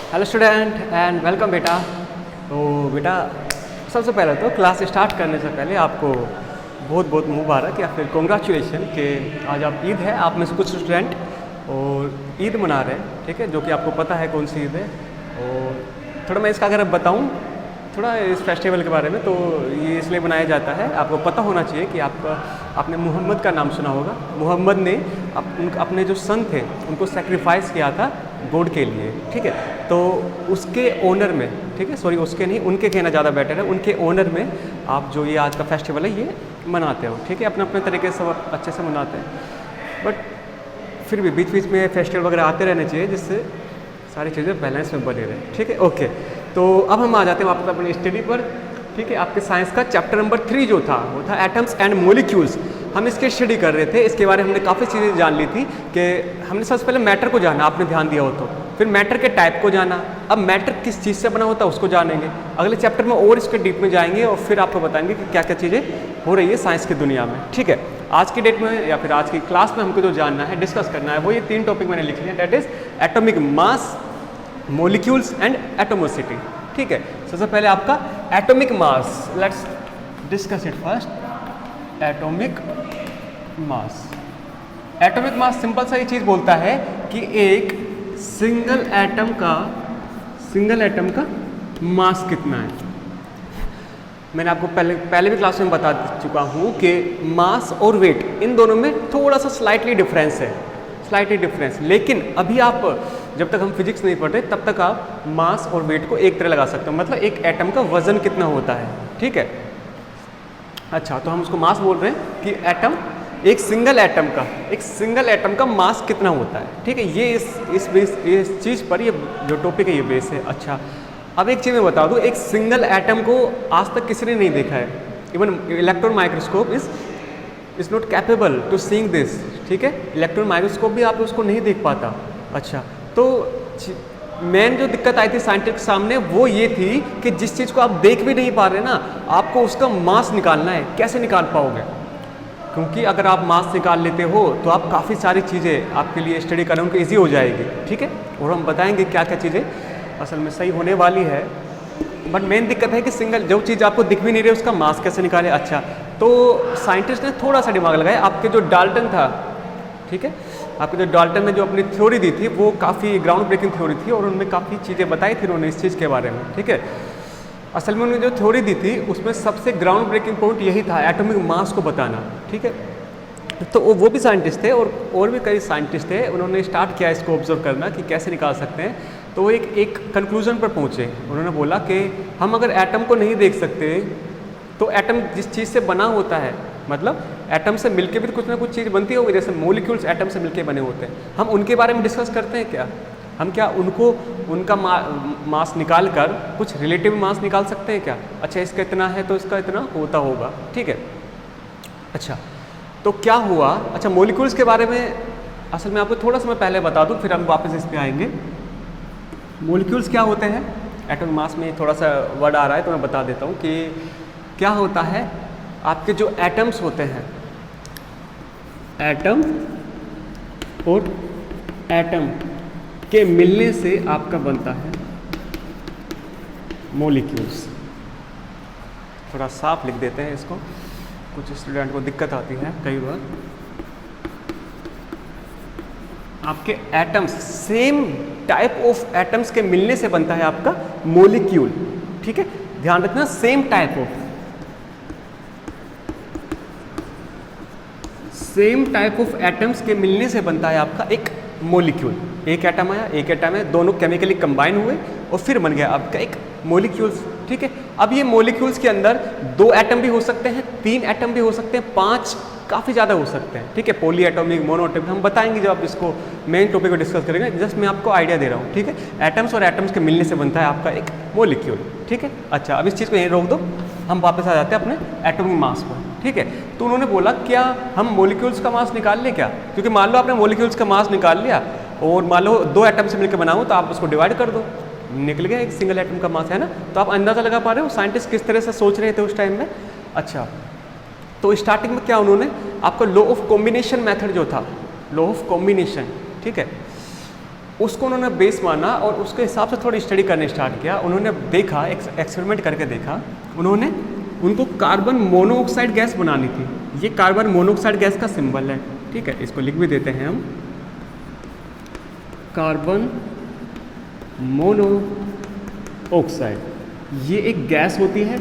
Hello student and welcome बेटा। तो बेटा सबसे पहले तो क्लास स्टार्ट करने से पहले आपको बहुत बहुत मुबारक या फिर कॉन्ग्रेचुलेशन कि आज आप ईद है। आप में से कुछ स्टूडेंट और ईद मना रहे हैं, ठीक है, जो कि आपको पता है कौन सी ईद है। और थोड़ा मैं इसका अगर बताऊँ थोड़ा इस फेस्टिवल के बारे में, तो ये इसलिए मनाया जाता है, आपको पता होना चाहिए कि आपने मोहम्मद का नाम सुना होगा। मोहम्मद ने अपने जो सन थे उनको सेक्रीफाइस किया था गॉड के लिए, ठीक है। तो उसके ऑनर में, ठीक है, सॉरी उसके नहीं, उनके कहना ज़्यादा बेटर है, उनके ऑनर में आप जो ये आज का फेस्टिवल है ये मनाते हो, ठीक है। अपने अपने तरीके से सब अच्छे से मनाते हैं, बट फिर भी बीच बीच में फेस्टिवल वगैरह आते रहने चाहिए जिससे सारी चीज़ें बैलेंस में बने रहें, ठीक है। ओके, तो अब हम आ जाते हैं वापस अपनी स्टडी पर, ठीक है। आपके साइंस का चैप्टर नंबर 3 जो था वो था एटम्स एंड मॉलिक्यूल्स। हम इसकी स्टडी कर रहे थे, इसके बारे में हमने काफ़ी चीज़ें जान ली थी कि हमने सबसे पहले मैटर को जाना, आपने ध्यान दिया हो तो, फिर मैटर के टाइप को जाना। अब मैटर किस चीज़ से बना होता है उसको जानेंगे, अगले चैप्टर में और इसके डीप में जाएंगे और फिर आपको बताएंगे कि क्या क्या चीज़ें हो रही है साइंस की दुनिया में, ठीक है। आज की डेट में या फिर आज की क्लास में हमको जो जानना है, डिस्कस करना है, वो ये 3 टॉपिक मैंने लिख लिए, that is atomic mass, molecules and atomicity, ठीक है। सबसे पहले आपका atomic mass, let's discuss it first. Atomic mass, atomic mass simple सा ये चीज़ बोलता है कि एक सिंगल एटम का मास कितना है। मैंने आपको पहले भी क्लास में बता चुका हूँ कि मास और वेट इन दोनों में थोड़ा सा स्लाइटली डिफरेंस है, स्लाइटली डिफरेंस। लेकिन अभी आप जब तक हम फिजिक्स नहीं पढ़ते तब तक आप मास और वेट को एक तरह लगा सकते हो, मतलब एक एटम का वजन कितना होता है, ठीक है। अच्छा, तो हम उसको मास बोल रहे हैं कि एटम, एक सिंगल एटम का मास कितना होता है, ठीक है। ये इस चीज़ पर ये जो टॉपिक है ये बेस है। अच्छा, अब एक चीज़ मैं बता दूँ, एक सिंगल एटम को आज तक किसी ने नहीं देखा है, even electron microscope is not capable to seeing this, ठीक है। इलेक्ट्रॉन माइक्रोस्कोप भी आप उसको नहीं देख पाता। अच्छा, तो मेन जो दिक्कत आई थी साइंटिस्ट के सामने वो ये थी कि जिस चीज़ को आप देख भी नहीं पा रहे ना, आपको उसका मास निकालना है। कैसे निकाल पाओगे? क्योंकि अगर आप मास निकाल लेते हो तो आप काफ़ी सारी चीज़ें आपके लिए स्टडी करना उनको ईजी हो जाएगी, ठीक है। और हम बताएंगे क्या क्या चीज़ें असल में सही होने वाली है। बट मेन दिक्कत है कि सिंगल जो चीज़ आपको दिख भी नहीं रही उसका मास कैसे निकाले। अच्छा, तो साइंटिस्ट ने थोड़ा सा दिमाग लगाया। आपके जो डाल्टन था, ठीक है, आपके जो डाल्टन ने जो अपनी थ्योरी दी थी वो काफ़ी ग्राउंड ब्रेकिंग थ्योरी थी और उनमें काफ़ी चीज़ें बताई थी उन्होंने इस चीज़ के बारे में, ठीक है। असल में उन्होंने जो थ्योरी दी थी उसमें सबसे ग्राउंड ब्रेकिंग पॉइंट यही था, एटॉमिक मास को बताना, ठीक है। तो वो भी साइंटिस्ट थे और भी कई साइंटिस्ट थे, उन्होंने स्टार्ट किया इसको ऑब्जर्व करना कि कैसे निकाल सकते हैं। तो वो एक कंक्लूजन पर पहुँचे। उन्होंने बोला कि हम अगर एटम को नहीं देख सकते तो एटम जिस चीज़ से बना होता है, मतलब एटम से मिलके भी कुछ ना कुछ चीज़ बनती होगी, जैसे मॉलिक्यूल्स एटम से मिलके बने होते हैं, हम उनके बारे में डिस्कस करते हैं क्या? हम क्या उनका मास निकाल कर कुछ रिलेटिव मास निकाल सकते हैं क्या? अच्छा, इसका इतना है तो इसका इतना होता होगा, ठीक है। अच्छा, तो क्या हुआ? अच्छा, मॉलिक्यूल्स के बारे में असल में आपको थोड़ा सा मैं पहले बता दूं, फिर हम वापस इस पे आएंगे। मॉलिक्यूल्स क्या होते हैं? एटॉमिक मास में थोड़ा सा वर्ड आ रहा है तो मैं बता देता हूँ कि क्या होता है। आपके जो एटम्स होते हैं, एटम और एटम के मिलने से आपका बनता है मॉलिक्यूल्स। थोड़ा साफ लिख देते हैं इसको, कुछ स्टूडेंट को दिक्कत आती है कई बार। आपके atoms, same type of atoms के मिलने से बनता है आपका मॉलिक्यूल, ठीक है। ध्यान रखना, सेम टाइप ऑफ एटम्स के मिलने से बनता है आपका एक मॉलिक्यूल। एक एटम आया, एक एटम है, दोनों केमिकली कंबाइन हुए और फिर बन गया आपका एक मॉलिक्यूल्स, ठीक है। अब ये मॉलिक्यूल्स के अंदर 2 एटम भी हो सकते हैं, 3 एटम भी हो सकते हैं, 5, काफ़ी ज़्यादा हो सकते हैं, ठीक है। पॉली एटॉमिक, मोनो एटॉमिक, हम बताएंगे जब आप इसको मेन टॉपिक को डिस्कस करेंगे। जस्ट मैं आपको आइडिया दे रहा हूँ, ठीक है। एटम्स और एटम्स के मिलने से बनता है आपका एक मॉलिक्यूल, ठीक है। अच्छा, अब इस चीज़ को यहीं रोक दो, हम वापस आ जाते हैं अपने एटॉमिक मास पर, ठीक है। तो उन्होंने बोला क्या हम मॉलिक्यूल्स का मास निकाल लें क्या? क्योंकि मान लो आपने मॉलिक्यूल्स का मास निकाल लिया और मान लो 2 एटम से मिलकर बना हो तो आप उसको डिवाइड कर दो, निकल गया एक सिंगल एटम का मास, है ना। तो आप अंदाज़ा लगा पा रहे हो साइंटिस्ट किस तरह से सोच रहे थे उस टाइम में। अच्छा, तो स्टार्टिंग में क्या उन्होंने आपका लॉ ऑफ कॉम्बिनेशन मेथड जो था, लॉ ऑफ कॉम्बिनेशन, ठीक है, उसको उन्होंने बेस माना और उसके हिसाब से थोड़ी स्टडी करने स्टार्ट किया। उन्होंने देखा, एक्सपेरिमेंट करके देखा, उन्होंने उनको कार्बन मोनोऑक्साइड गैस बनानी थी। ये कार्बन मोनोऑक्साइड गैस का सिंबल है, ठीक है, इसको लिख भी देते हैं हम, कार्बन मोनोऑक्साइड। ये एक गैस होती है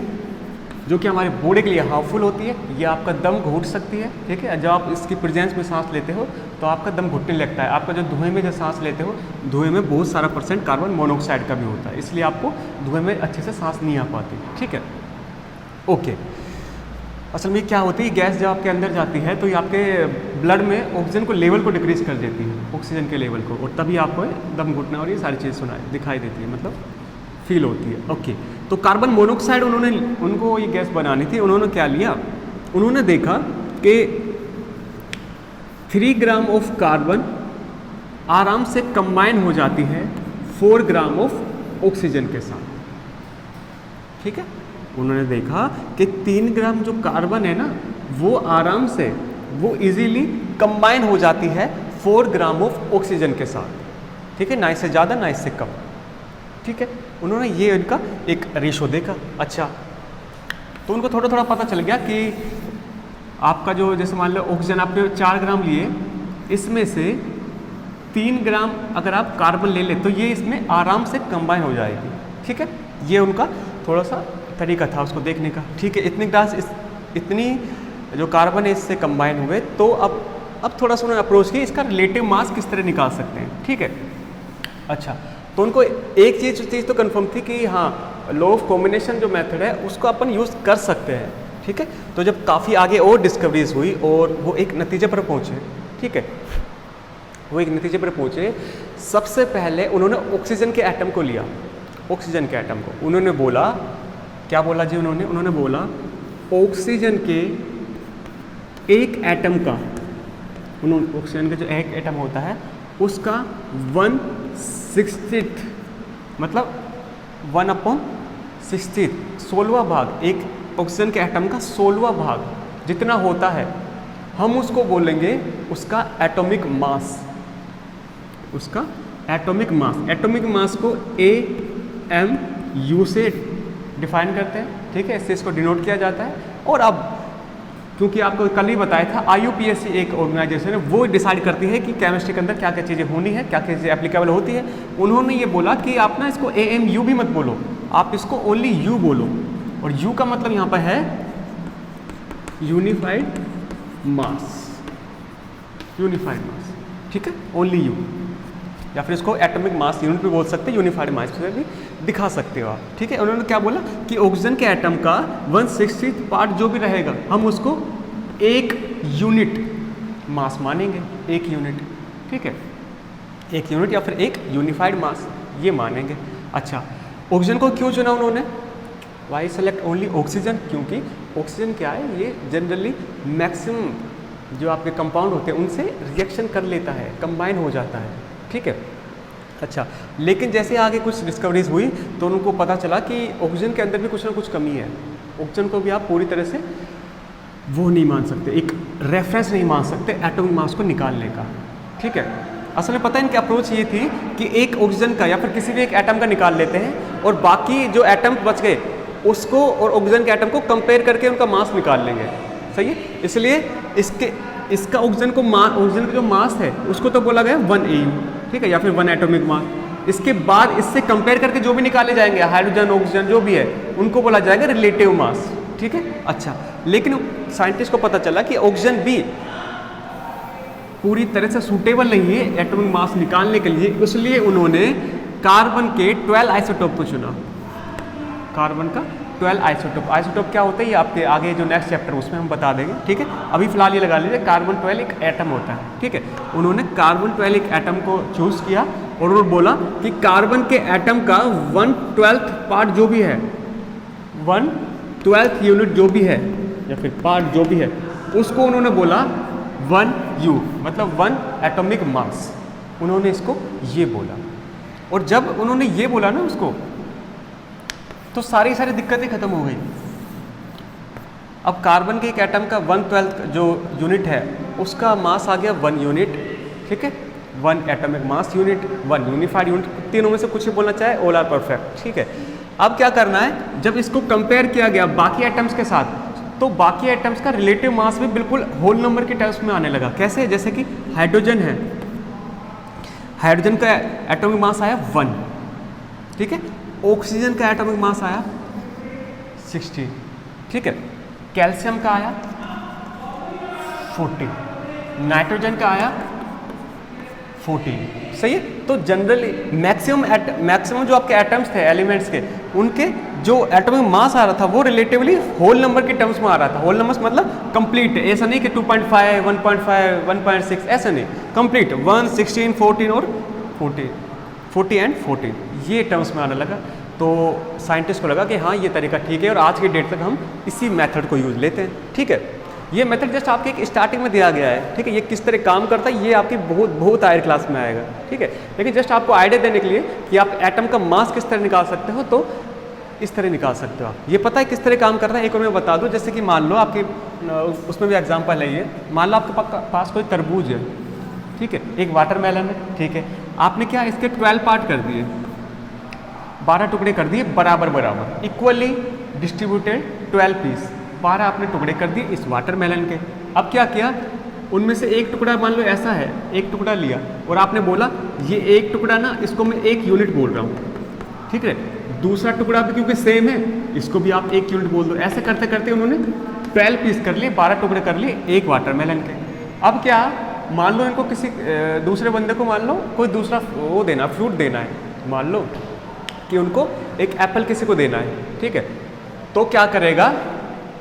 जो कि हमारे बॉडी के लिए हार्मफुल होती है। ये आपका दम घुट सकती है, ठीक है। जब आप इसकी प्रेजेंस में सांस लेते हो तो आपका दम घुटने लगता है। आपका जो धुएं में जो सांस लेते हो, धुएं में बहुत सारा % कार्बन मोनोऑक्साइड का भी होता है, इसलिए आपको धुएं में अच्छे से सांस नहीं आ पाती, ठीक है। ओके, असल में क्या होती है, गैस जब आपके अंदर जाती है तो ये आपके ब्लड में ऑक्सीजन को लेवल को डिक्रीज कर देती है, ऑक्सीजन के लेवल को, और तभी आपको दम घुटना और ये सारी चीज़ दिखाई देती है, मतलब फील होती है। ओके, तो कार्बन मोनोऑक्साइड उनको ये गैस बनानी थी। उन्होंने क्या लिया, उन्होंने देखा कि 3 ग्राम ऑफ कार्बन आराम से कंबाइन हो जाती है 4 ग्राम ऑफ ऑक्सीजन के साथ, ठीक है। उन्होंने देखा कि 3 ग्राम जो कार्बन है ना, वो आराम से, वो इजीली कंबाइन हो जाती है 4 ग्राम ऑफ ऑक्सीजन के साथ, ठीक है, ना इससे ज़्यादा ना इससे कम, ठीक है। उन्होंने ये इनका एक रेशो देखा। अच्छा, तो उनको थोड़ा थोड़ा पता चल गया कि आपका जो, जैसे मान लो ऑक्सीजन आपने 4 ग्राम लिए, इसमें से 3 ग्राम अगर आप कार्बन ले ले तो ये इसमें आराम से कंबाइन हो जाएगी, ठीक है। ये उनका थोड़ा सा तरीका था उसको देखने का, ठीक है। इतनी जो कार्बन है इससे कंबाइन हुए, तो अब थोड़ा सा उन्होंने अप्रोच की, इसका रिलेटिव मास किस तरह निकाल सकते हैं, ठीक है। अच्छा, तो उनको एक चीज़ तो कंफर्म थी कि हाँ, लॉ ऑफ कॉम्बिनेशन जो मेथड है उसको अपन यूज़ कर सकते हैं, ठीक है। तो जब काफ़ी आगे और डिस्कवरीज हुई और वो एक नतीजे पर पहुँचे, ठीक है, वो एक नतीजे पर पहुँचे। सबसे पहले उन्होंने ऑक्सीजन के एटम को लिया, ऑक्सीजन के एटम को उन्होंने बोला, क्या बोला जी उन्होंने बोला ऑक्सीजन के एक एटम का, ऑक्सीजन का जो एक एटम होता है उसका 1/60, मतलब 1/60, 16वां भाग, एक ऑक्सीजन के एटम का 16वां भाग जितना होता है, हम उसको बोलेंगे उसका एटॉमिक मास, उसका एटॉमिक मास। एटॉमिक मास को AMU से डिफाइन करते हैं, ठीक है, इससे इसको डिनोट किया जाता है। और अब क्योंकि आपको कल ही बताया था, IUPAC एक ऑर्गेनाइजेशन है, वो डिसाइड करती है कि केमिस्ट्री के अंदर क्या क्या चीज़ें होनी है, क्या क्या चीज़ें एप्लीकेबल होती है। उन्होंने ये बोला कि आप ना इसको AMU भी मत बोलो, आप इसको ओनली U बोलो, और U का मतलब यहाँ पर है यूनिफाइड मास, यूनिफाइड मास, ठीक है, ओनली U, या फिर इसको एटॉमिक मास यूनिट भी बोल सकते हैं, यूनिफाइड मास से भी दिखा सकते हो आप, ठीक है। उन्होंने क्या बोला कि ऑक्सीजन के एटम का 1/60 पार्ट जो भी रहेगा, हम उसको 1 यूनिट मास मानेंगे, 1 यूनिट, ठीक है, 1 यूनिट या फिर 1 यूनिफाइड मास, ये मानेंगे। अच्छा, ऑक्सीजन को क्यों चुना उन्होंने, वाई सेलेक्ट ओनली ऑक्सीजन, क्योंकि ऑक्सीजन क्या है, ये जनरली मैक्सिमम जो आपके कंपाउंड होते हैं उनसे रिएक्शन कर लेता है, कंबाइन हो जाता है, ठीक है। अच्छा, लेकिन जैसे आगे कुछ डिस्कवरीज हुई तो उनको पता चला कि ऑक्सीजन के अंदर भी कुछ ना कुछ कमी है। ऑक्सीजन को भी आप पूरी तरह से वो नहीं मान सकते, एक रेफरेंस नहीं मान सकते एटॉमिक मास को निकालने का, ठीक है। असल में पता है इनकी अप्रोच ये थी कि एक ऑक्सीजन का या फिर किसी भी एक एटम का निकाल लेते हैं और बाकी जो एटम बच गए उसको और ऑक्सीजन के एटम को कंपेयर करके उनका मास निकाल लेंगे, सही है। इसलिए इसका ऑक्सीजन का जो मास है उसको तो बोला गया 1 AU, ठीक है, या फिर 1 एटॉमिक मास। इसके बाद इससे कंपेयर करके जो भी निकाले जाएंगे, हाइड्रोजन ऑक्सीजन जो भी है, उनको बोला जाएगा रिलेटिव मास, ठीक है। अच्छा, लेकिन साइंटिस्ट को पता चला कि ऑक्सीजन भी पूरी तरह से सूटेबल नहीं है एटॉमिक मास निकालने के लिए, इसलिए उन्होंने कार्बन के 12 आइसोटोप को चुना। कार्बन का 12 आइसोटोप, आइसोटोप क्या होता है ये आपके आगे जो नेक्स्ट चैप्टर उसमें हम बता देंगे, ठीक है। अभी फिलहाल ये लगा लीजिए कार्बन 12 एक एटम होता है, ठीक है। उन्होंने कार्बन 12 एक एटम को चूज़ किया और उन्होंने बोला कि कार्बन के एटम का 1/12 पार्ट जो भी है, 1/12 यूनिट जो भी है या फिर पार्ट जो भी है, उसको उन्होंने बोला 1U, मतलब 1 एटॉमिक मास, उन्होंने इसको ये बोला। और जब उन्होंने ये बोला ना उसको, तो सारी दिक्कतें खत्म हो गई। अब कार्बन के एक एटम का 1/12 जो यूनिट है उसका मास आ गया 1 यूनिट, ठीक है, one atomic mass unit, one unified unit, तीनों में से कुछ ही बोलना चाहे, ऑल आर परफेक्ट। ठीक है, अब क्या करना है, जब इसको कंपेयर किया गया बाकी एटम्स के साथ, तो बाकी एटम्स का रिलेटिव मास भी बिल्कुल होल नंबर के टर्म्स में आने लगा। कैसे? जैसे कि हाइड्रोजन है, हाइड्रोजन का एटॉमिक मास आया 1, ठीक है। ऑक्सीजन का एटॉमिक मास आया 16, ठीक है। कैल्शियम का आया 40, नाइट्रोजन का आया 14। सही है। तो जनरली मैक्सिमम जो आपके एटम्स थे एलिमेंट्स के, उनके जो एटॉमिक मास आ रहा था वो रिलेटिवली होल नंबर के टर्म्स में आ रहा था। होल नंबर्स मतलब कंप्लीट, ऐसा नहीं कि 2.5, 1.5, 1.6, ऐसा नहीं, कंप्लीट 1, 16, 14 और 40 एंड 14 ये टर्म्स में आने लगा। तो साइंटिस्ट को लगा कि हाँ ये तरीका ठीक है और आज की डेट तक हम इसी मेथड को यूज़ लेते हैं। ठीक है, ये मेथड जस्ट आपके एक स्टार्टिंग में दिया गया है। ठीक है, ये किस तरह काम करता है ये आपकी बहुत हायर क्लास में आएगा। ठीक है, लेकिन जस्ट आपको आइडिया देने के लिए कि आप एटम का मास किस तरह निकाल सकते हो, तो इस तरह निकाल सकते हो आप। ये पता है किस तरह काम करता है, एक और मैं बता दूं। जैसे कि मान लो आपकी उसमें भी एग्जांपल है ये, मान लो आपके पास कोई तरबूज है, ठीक है, एक वाटरमेलन है, ठीक है। आपने क्या इसके 12 पार्ट कर दिए, 12 टुकड़े कर दिए बराबर बराबर, इक्वली डिस्ट्रीब्यूटेड 12 पीस, 12 आपने टुकड़े कर दिए इस वाटरमेलन के। अब क्या किया, उनमें से एक टुकड़ा मान लो ऐसा है, एक टुकड़ा लिया और आपने बोला ये एक टुकड़ा ना, इसको मैं 1 यूनिट बोल रहा हूँ, ठीक है। दूसरा टुकड़ा भी क्योंकि सेम है, इसको भी आप 1 यूनिट बोल दो। ऐसे करते करते उन्होंने 12 पीस कर लिए, 12 टुकड़े कर लिए एक वाटरमेलन के। अब क्या, मान लो इनको किसी दूसरे बंदे को, मान लो कोई दूसरा वो देना, फ्रूट देना है, मान लो कि उनको एक एप्पल किसी को देना है, ठीक है। तो क्या करेगा,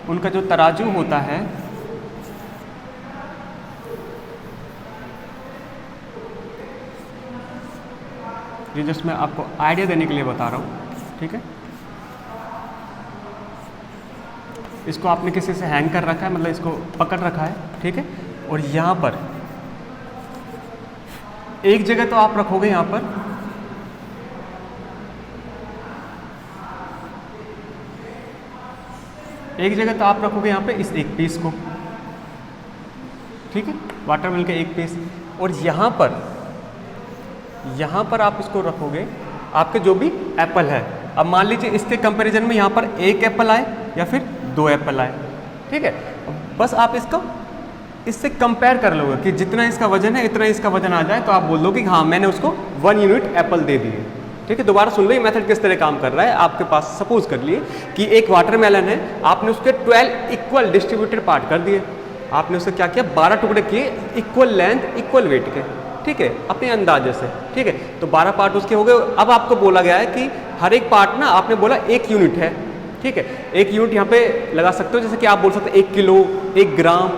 उनका जो तराजू होता है, ये जस्ट मैं आपको आइडिया देने के लिए बता रहा हूँ, ठीक है। इसको आपने किसी से हैंग कर रखा है, मतलब इसको पकड़ रखा है, ठीक है। और यहाँ पर एक जगह तो आप रखोगे, यहाँ पर एक जगह तो आप रखोगे यहाँ पे इस एक पीस को, ठीक है, वाटरमेलन के एक पीस। और यहाँ पर आप इसको रखोगे आपके जो भी एप्पल है। अब मान लीजिए इसके कंपैरिजन में यहाँ पर 1 एप्पल आए या फिर 2 एप्पल आए, ठीक है। बस आप इसको इससे कंपेयर कर लोगे कि जितना इसका वजन है इतना इसका वजन आ जाए, तो आप बोल दोगे कि हाँ मैंने उसको 1 यूनिट एप्पल दे दिए, ठीक है। दोबारा सुन लो ये मेथड किस तरह काम कर रहा है। आपके पास सपोज कर लिए कि एक वाटरमेलन है, आपने उसके 12 इक्वल डिस्ट्रीब्यूटेड पार्ट कर दिए। आपने उसे क्या किया, 12 टुकड़े किए इक्वल लेंथ इक्वल वेट के, ठीक है, अपने अंदाजे से, ठीक है। तो 12 पार्ट उसके हो गए। अब आपको बोला गया है कि हर एक पार्ट ना, आपने बोला 1 यूनिट है, ठीक है। 1 यूनिट यहाँ पे लगा सकते हो, जैसे कि आप बोल सकते हो 1 किलो, 1 ग्राम,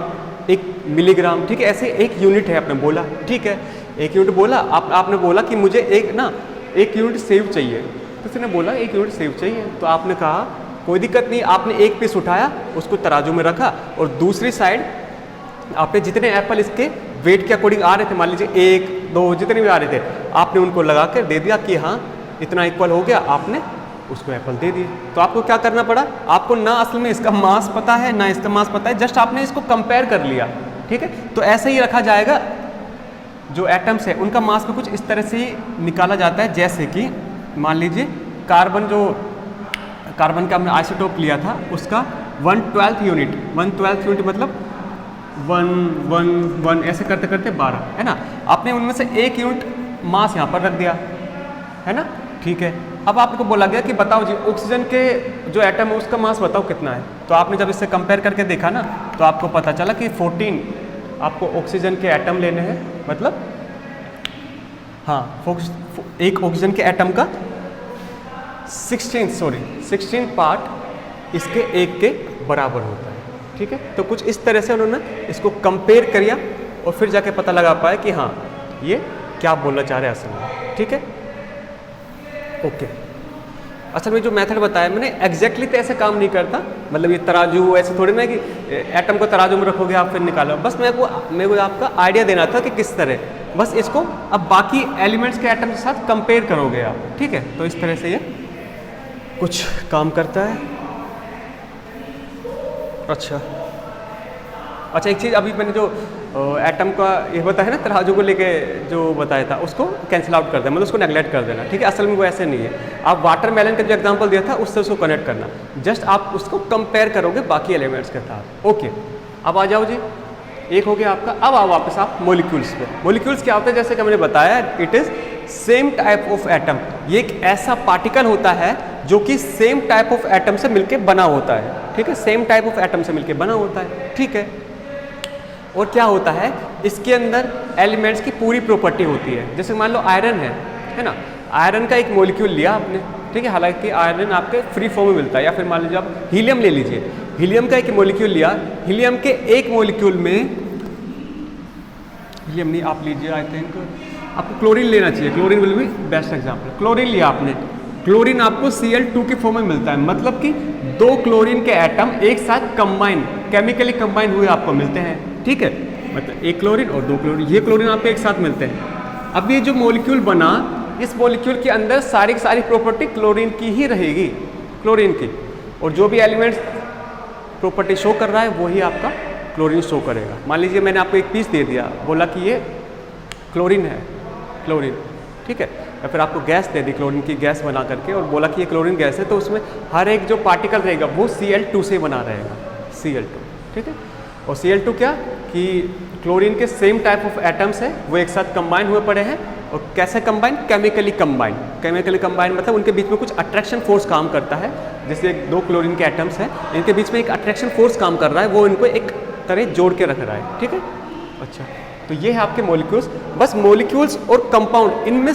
1 मिलीग्राम, ठीक है। ऐसे 1 यूनिट है आपने बोला, ठीक है। 1 यूनिट बोला, आपने बोला कि मुझे 1 यूनिट सेव चाहिए, तो उसने बोला 1 यूनिट सेव चाहिए। तो आपने कहा कोई दिक्कत नहीं, आपने एक पीस उठाया, उसको तराजू में रखा और दूसरी साइड आपने जितने एप्पल इसके वेट के अकॉर्डिंग आ रहे थे, मान लीजिए 1, 2 जितने भी आ रहे थे, आपने उनको लगा कर दे दिया कि हाँ इतना इक्वल हो गया, आपने उसको एप्पल दे दिए। तो आपको क्या करना पड़ा, आपको ना असल में इसका मास पता है ना इसका मास पता है, जस्ट आपने इसको कंपेयर कर लिया, ठीक है। तो ऐसे ही रखा जाएगा, जो एटम्स है उनका मास को कुछ इस तरह से ही निकाला जाता है। जैसे कि मान लीजिए कार्बन का हमने आइसोटोप लिया था, उसका 1/12 यूनिट, 1/12 यूनिट मतलब 1, 1, 1 ऐसे करते करते 12 है ना। आपने उनमें से 1 यूनिट मास यहाँ पर रख दिया है ना, ठीक है। अब आपको बोला गया कि बताओ जी ऑक्सीजन के जो एटम है उसका मास बताओ कितना है। तो आपने जब इससे कंपेयर करके देखा ना, तो आपको पता चला कि 14 आपको ऑक्सीजन के एटम लेने हैं, मतलब हाँ एक ऑक्सीजन के एटम का 16 पार्ट इसके एक के बराबर होता है, ठीक है। तो कुछ इस तरह से उन्होंने इसको कंपेयर किया और फिर जाके पता लगा पाया कि हाँ ये क्या बोलना चाह रहे हैं असल में, ठीक है, ओके। असल में जो मेथड बताया मैंने एग्जैक्टली तो ऐसे काम नहीं करता, मतलब ये तराजू ऐसे थोड़ी ना कि एटम को तराजू में रखोगे आप फिर निकालो। बस मेरे को आपका आइडिया देना था कि किस तरह, बस इसको अब बाकी एलिमेंट्स के एटम के साथ कंपेयर करोगे आप, ठीक है। तो इस तरह से ये कुछ काम करता है। अच्छा अच्छा, एक चीज़ अभी मैंने जो एटम का ये बताया ना, तराजू को लेके जो बताया था, उसको कैंसिल आउट कर देना, मतलब उसको नेगलेक्ट कर देना, ठीक है। असल में वो ऐसे नहीं है। आप वाटरमेलन का जो एग्जांपल दिया था उससे उसको कनेक्ट करना, जस्ट आप उसको कंपेयर करोगे बाकी एलिमेंट्स के साथ। ओके, अब आ जाओ जी, एक हो गया आपका। अब आओ वापस आप मॉलिक्यूल्स पे। मॉलिक्यूल्स क्या होते हैं, जैसे कि मैंने बताया, it is same type of atom. ये एक ऐसा पार्टिकल होता है जो कि सेम टाइप ऑफ एटम से मिलके बना होता है, ठीक है। सेम टाइप ऑफ एटम से मिलके बना होता है, ठीक है। और क्या होता है, इसके अंदर एलिमेंट्स की पूरी प्रॉपर्टी होती है। जैसे मान लो आयरन है ना, आयरन का एक मॉलिक्यूल लिया आपने, ठीक है। हालांकि आयरन आपके फ्री फॉर्म में मिलता है, या फिर मान लीजिए आप हीलियम ले लीजिए, हीलियम का एक मॉलिक्यूल लिया, हीलियम के एक मॉलिक्यूल में, हीलियम नहीं आप लीजिए, आई थिंक आपको क्लोरीन लेना चाहिए, chlorine will be best example. Chlorine लिया आपने, क्लोरीन आपको Cl2 के फॉर्म में मिलता है, मतलब कि 2 क्लोरीन के एटम एक साथ कंबाइन, केमिकली कंबाइन हुए आपको मिलते हैं, ठीक है। मतलब एक क्लोरीन और 2 क्लोरीन, ये क्लोरीन आपको एक साथ मिलते हैं। अब ये जो मॉलिक्यूल बना, इस मॉलिक्यूल के अंदर सारी की सारी प्रॉपर्टी क्लोरीन की ही रहेगी, क्लोरीन की, और जो भी एलिमेंट्स प्रॉपर्टी शो कर रहा है वही आपका क्लोरीन शो करेगा। मान लीजिए मैंने आपको एक पीस दे दिया, बोला कि ये क्लोरीन है, क्लोरीन, ठीक है। या फिर आपको गैस दे दी, क्लोरीन की गैस बना करके, और बोला कि ये क्लोरीन गैस है, तो उसमें हर एक जो पार्टिकल रहेगा वो Cl2 से बना रहेगा, Cl2, ठीक है। और Cl2 क्या कि क्लोरीन के सेम टाइप ऑफ एटम्स है, वो एक साथ कंबाइन हुए पड़े हैं। और कैसे combine, chemically combine. Chemically combine मतलब उनके बीच में कुछ अट्रैक्शन फोर्स काम करता है। जैसे 2 क्लोरीन के एटम्स हैं, इनके बीच में एक अट्रैक्शन फोर्स काम कर रहा है, वो इनको एक तरह जोड़ के रख रहा है, ठीक है। अच्छा, तो ये है आपके मॉलिक्यूल्स। बस मॉलिक्यूल्स और कंपाउंड, इनमें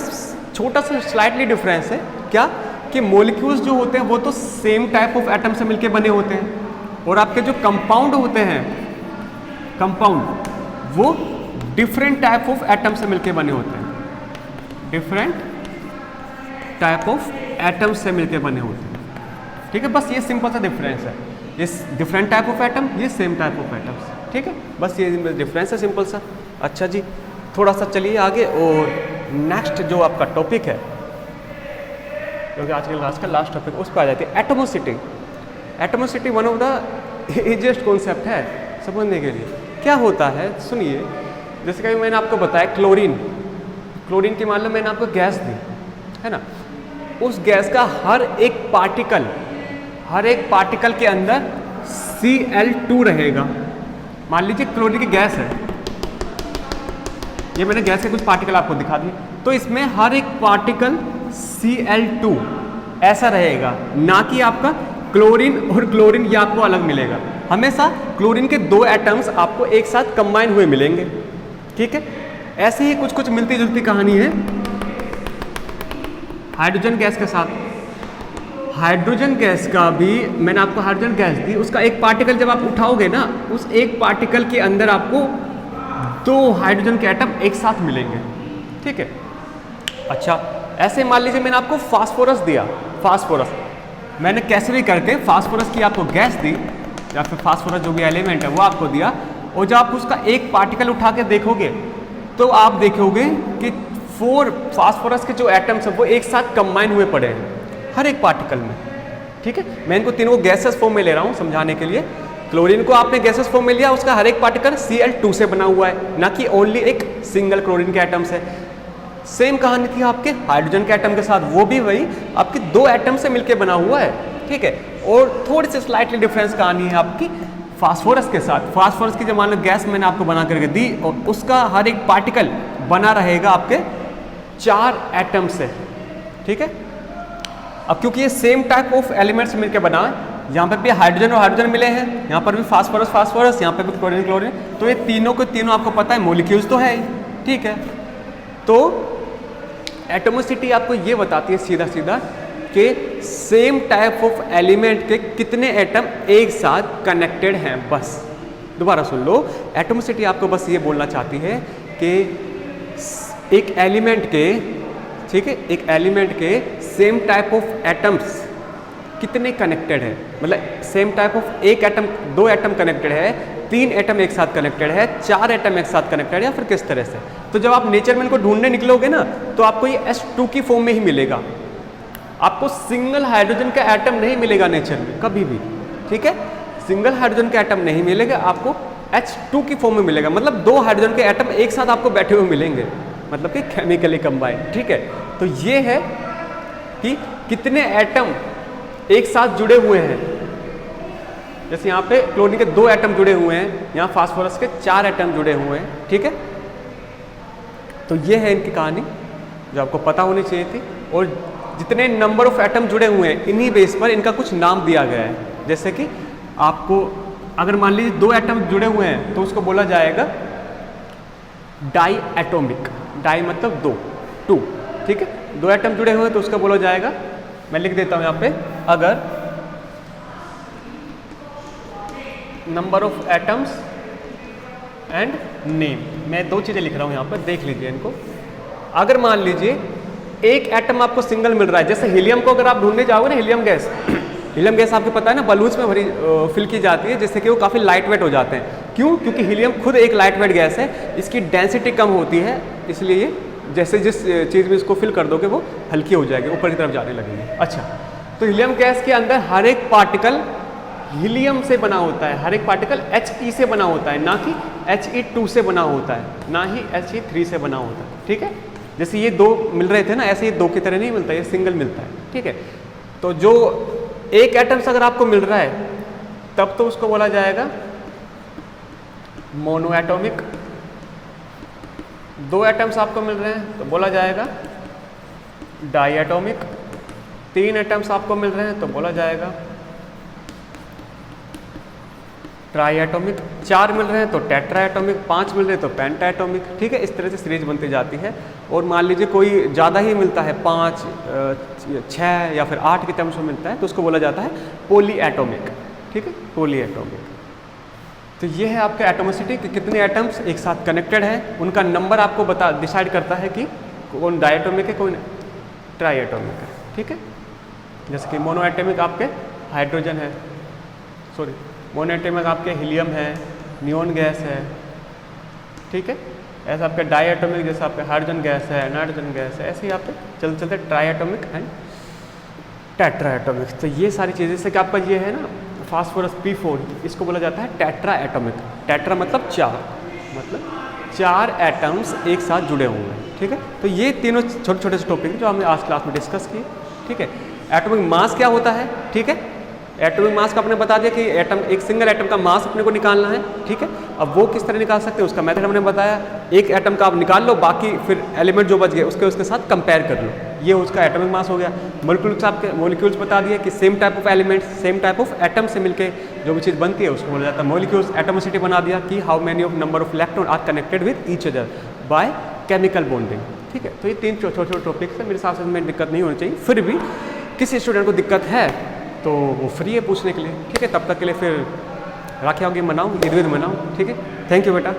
छोटा सा स्लाइटली डिफरेंस है, क्या कि मॉलिक्यूल्स जो होते हैं वो तो सेम टाइप ऑफ एटम से मिलके बने होते हैं, और आपके जो कंपाउंड होते हैं, कंपाउंड वो डिफरेंट टाइप ऑफ एटम से मिलके बने होते हैं, डिफरेंट टाइप ऑफ एटम से मिलके बने होते हैं, ठीक है। बस ये सिंपल सा डिफरेंस है, ये डिफरेंट टाइप ऑफ एटम, ये सेम टाइप ऑफ एटम्स, ठीक है। बस ये डिफरेंस है, सिंपल सा। अच्छा जी, थोड़ा सा चलिए आगे, और नेक्स्ट जो आपका टॉपिक है, क्योंकि आज के क्लास का लास्ट टॉपिक, उस पर आ जाती है एटमोसिटी। एटमोसिटी one of the easiest concept है समझने के लिए। क्या होता है सुनिए, जैसे कि मैंने आपको बताया क्लोरीन, क्लोरीन की मान लो मैंने आपको गैस दी, है ना, उस गैस का हर एक पार्टिकल के अंदर Cl2 रहेगा। मान लीजिए क्लोरीन की गैस है, ये मैंने गैस के कुछ पार्टिकल आपको दिखा दिए, तो इसमें हर एक पार्टिकल Cl2 ऐसा रहेगा, ना कि आपका क्लोरीन और क्लोरीन ये आपको अलग मिलेगा। हमेशा क्लोरीन के 2 एटम्स आपको एक साथ कंबाइन हुए मिलेंगे, ठीक है। ऐसे ही कुछ कुछ मिलती जुलती कहानी है हाइड्रोजन गैस के साथ। हाइड्रोजन गैस का भी मैंने आपको हाइड्रोजन गैस दी, उसका एक पार्टिकल जब आप उठाओगे ना, उस एक पार्टिकल के अंदर आपको 2 हाइड्रोजन के एटम एक साथ मिलेंगे, ठीक है। अच्छा, ऐसे मान लीजिए मैंने आपको फास्फोरस दिया, फास्फोरस मैंने कैसे भी करके फास्फोरस की आपको गैस दी, या फिर फास्फोरस जो भी एलिमेंट है वो आपको दिया, और जब आप उसका एक पार्टिकल उठा के देखोगे तो आप देखोगे कि 4 फास्फोरस के जो एटम्स हैं वो एक साथ कंबाइन हुए पड़े हैं हर एक पार्टिकल में, ठीक है। मैं इनको तीनों को गैसेस फॉर्म में ले रहा हूँ समझाने के लिए। क्लोरीन को आपने गैसेस फॉर्म में लिया, उसका हर एक पार्टिकल Cl2 से बना हुआ है, ना कि ओनली एक सिंगल क्लोरीन के एटम्स है। सेम कहानी थी आपके हाइड्रोजन के एटम के साथ, वो भी वही आपके 2 एटम से मिलकर बना हुआ है, ठीक है। और थोड़ी सी स्लाइटली डिफरेंस कहानी है आपकी फास्फोरस के साथ। फास्फोरस की जो मान लो गैस मैंने आपको बना करके दी, और उसका हर एक पार्टिकल बना रहेगा आपके 4 एटम से, ठीक है। अब क्योंकि ये सेम टाइप ऑफ एलिमेंट्स मिलकर बना, यहाँ पर भी हाइड्रोजन और हाइड्रोजन मिले हैं, यहाँ पर भी फास्फोरस फास्फोरस, यहाँ पर भी क्लोरीन क्लोरीन, तो ये तीनों के तीनों आपको पता है मॉलिक्यूल्स तो है, ठीक है। तो एटमोसिटी आपको ये बताती है सीधा सीधा कि सेम टाइप ऑफ एलिमेंट के कितने एटम एक साथ कनेक्टेड हैं। बस दोबारा सुन लो, एटमोसिटी आपको बस ये बोलना चाहती है कि एक एलिमेंट के, ठीक है, एक एलिमेंट के सेम टाइप ऑफ एटम्स कितने कनेक्टेड है, मतलब सेम टाइप ऑफ एक एटम 2 एटम कनेक्टेड है, 3 एटम एक साथ कनेक्टेड है, 4 एटम एक साथ कनेक्टेड है, या फिर किस तरह से। तो जब आप नेचर में इनको ढूंढने निकलोगे ना, तो आपको ये H2 की फॉर्म में ही मिलेगा, आपको सिंगल हाइड्रोजन का एटम नहीं मिलेगा नेचर में कभी भी, ठीक है। सिंगल हाइड्रोजन का एटम नहीं मिलेगा, आपको H2 की फॉर्म में मिलेगा, मतलब दो हाइड्रोजन के एटम एक साथ आपको बैठे हुए मिलेंगे, मतलब कि केमिकली कंबाइन। ठीक है, तो ये है कि कितने एटम एक साथ जुड़े हुए हैं। जैसे यहाँ पे क्लोरीन के 2 एटम जुड़े हुए हैं, यहाँ फास्फोरस के 4 एटम जुड़े हुए हैं। ठीक है, तो ये है इनकी कहानी जो आपको पता होनी चाहिए थी। और जितने नंबर ऑफ एटम जुड़े हुए हैं इन्हीं बेस पर इनका कुछ नाम दिया गया है। जैसे कि आपको अगर मान लीजिए 2 एटम जुड़े हुए हैं तो उसको बोला जाएगा डाई एटॉमिक। डाई मतलब 2। ठीक है, 2 एटम जुड़े हुए हैं तो उसका बोला जाएगा, मैं लिख देता हूं यहाँ पे, अगर number of atoms and name, मैं 2 चीज़ें लिख रहा हूँ यहाँ पर, देख लीजिए इनको। अगर मान लीजिए एक एटम आपको सिंगल मिल रहा है, जैसे हीलियम को अगर आप ढूंढने जाओगे ना, हीलियम गैस हीलियम गैस आपको पता है ना बलून्स में भरी फिल की जाती है, जिससे कि वो काफ़ी लाइट वेट हो जाते हैं। क्यों? क्योंकि हीलियम खुद एक लाइट वेट गैस है, इसकी डेंसिटी कम होती है, इसलिए जैसे जिस चीज़ में इसको फिल कर दोगे वो हल्की हो जाएगी, ऊपर की तरफ जाने लगेगी। अच्छा, तो हीलियम गैस के अंदर हर एक पार्टिकल हीलियम से बना होता है, हर एक पार्टिकल He से बना होता है, ना कि He2 से बना होता है, ना ही He3 से बना होता है। ठीक है, जैसे ये 2 मिल रहे थे ना, ऐसे ये 2 की तरह नहीं मिलता, ये सिंगल मिलता है। ठीक है, तो जो एक एटम्स अगर आपको मिल रहा है तब तो उसको बोला जाएगा मोनो एटॉमिक। 2 एटम्स आपको मिल रहे हैं तो बोला जाएगा डाई एटॉमिक। 3 एटम्स आपको मिल रहे हैं तो बोला जाएगा ट्राई एटॉमिक। 4 मिल रहे हैं तो टेट्रा एटॉमिक, 5 मिल रहे हैं तो पेंटा एटॉमिक। ठीक है, इस तरह से सीरीज बनती जाती है। और मान लीजिए कोई ज़्यादा ही मिलता है, 5, 6 या फिर 8 के टर्म्स में मिलता है तो उसको बोला जाता है पॉली एटॉमिक। ठीक है, पॉली एटॉमिक। तो ये है आपका एटोमिसिटी कि कितने एटम्स एक साथ कनेक्टेड है, उनका नंबर आपको डिसाइड करता है कि कौन डायटोमिक है कौन ट्राई एटॉमिक है। ठीक है, जैसे कि मोनो एटॉमिक आपके हाइड्रोजन है, सॉरी मोनो एटॉमिक आपके हीलियम है, नियॉन गैस है। ठीक है, ऐसा आपके डाई एटॉमिक जैसे आपके हाइड्रोजन गैस है, नाइट्रोजन गैस है, ऐसे ही आपके चलते चलते try atomic and tetra atomic. तो ये सारी चीज़ें, जैसे कि आपका ये है ना फास्फोरस P4, इसको बोला जाता है टेट्रा एटॉमिक। टेट्रा मतलब 4, मतलब 4 एटम्स एक साथ जुड़े हुए हैं। ठीक है, तो ये तीनों छोटे छोटे से टॉपिक जो हमने आज क्लास में डिस्कस किए। ठीक है, एटॉमिक मास क्या होता है। ठीक है, एटॉमिक मास का आपने बता दिया कि एटम, एक सिंगल एटम का मास अपने को निकालना है। ठीक है, अब वो किस तरह निकाल सकते हैं उसका मेथड हमने बताया। एक एटम का आप निकाल लो, बाकी फिर एलिमेंट जो बच गए उसके साथ कंपेयर कर लो, ये उसका एटॉमिक मास हो गया। मॉलिक्यूल्स आपके मॉलिक्यूल्स बता दिए कि same type of elements, same type of atom से मिलके जो भी चीज़ बनती है उसको बोला जाता है मॉलिक्यूल्स। एटोमिसिटी बना दिया कि how many of number of electron are connected with each other by chemical bonding. ठीक है, तो ये 3 छोटे छोटे टॉपिक्स हैं, मेरे हिसाब से में दिक्कत नहीं होनी चाहिए। फिर भी किसी स्टूडेंट को दिक्कत है तो वो फ्री है पूछने के लिए। ठीक है, तब तक के लिए फिर राखी होगी मनाऊँ, ईद मनाऊँ। ठीक है, थैंक यू बेटा।